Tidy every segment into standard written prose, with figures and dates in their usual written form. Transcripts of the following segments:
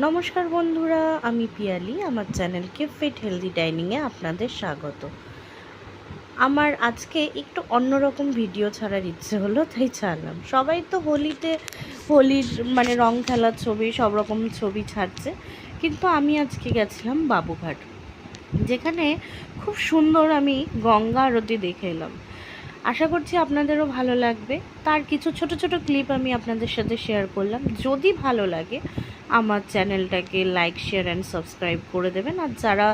নমস্কার বন্ধুরা, আমি পিয়ালি। আমার চ্যানেলকে ফিট হেলদি ডাইনিংয়ে আপনাদের স্বাগত। আমার আজকে একটু অন্যরকম ভিডিও ছাড়ার ইচ্ছে হলো, তাই ছাড়লাম। সবাই তো হোলির রং খেলার ছবি, সব রকম ছবি ছাড়ছে, কিন্তু আমি আজকে গেছিলাম বাবুঘাট, যেখানে খুব সুন্দর আমি গঙ্গা আরতি দেখে এলাম। আশা করছি আপনাদেরও ভালো লাগবে। তার কিছু ছোট ছোট ক্লিপ আমি আপনাদের সাথে শেয়ার করলাম। যদি ভালো লাগে আমার চ্যানেলটাকে লাইক, শেয়ার অ্যান্ড সাবস্ক্রাইব করে দেবেন। আর যারা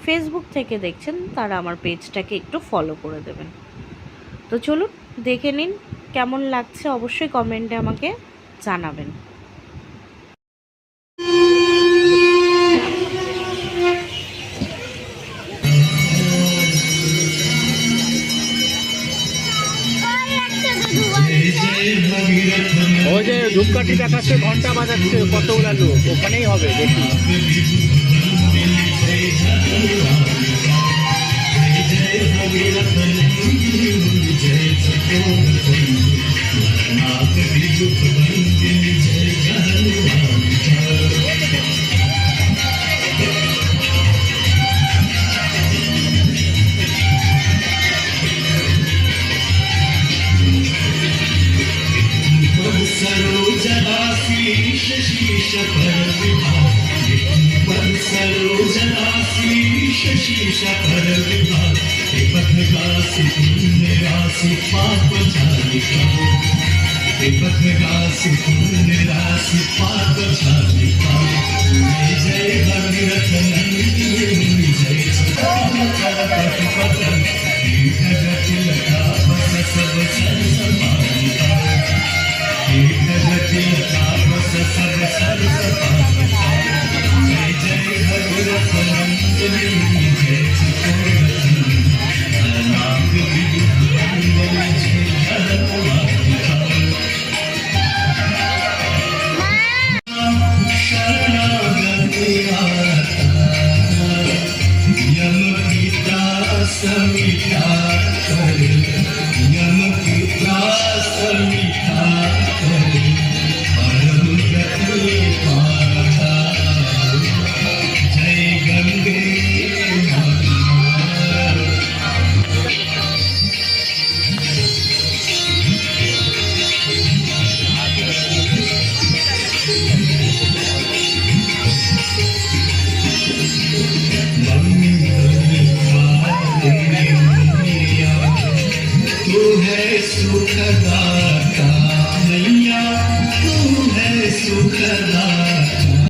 ফেসবুক থেকে দেখছেন তারা আমার পেজটাকে একটু ফলো করে দেবেন। তো চলুন দেখে নিন, কেমন লাগছে অবশ্যই কমেন্টে আমাকে জানাবেন। ওই যে ধূপকাঠি দেখাচ্ছে, ঘন্টা বাজাচ্ছে, কতগুলা লোক ওখানেই হবে দেখি।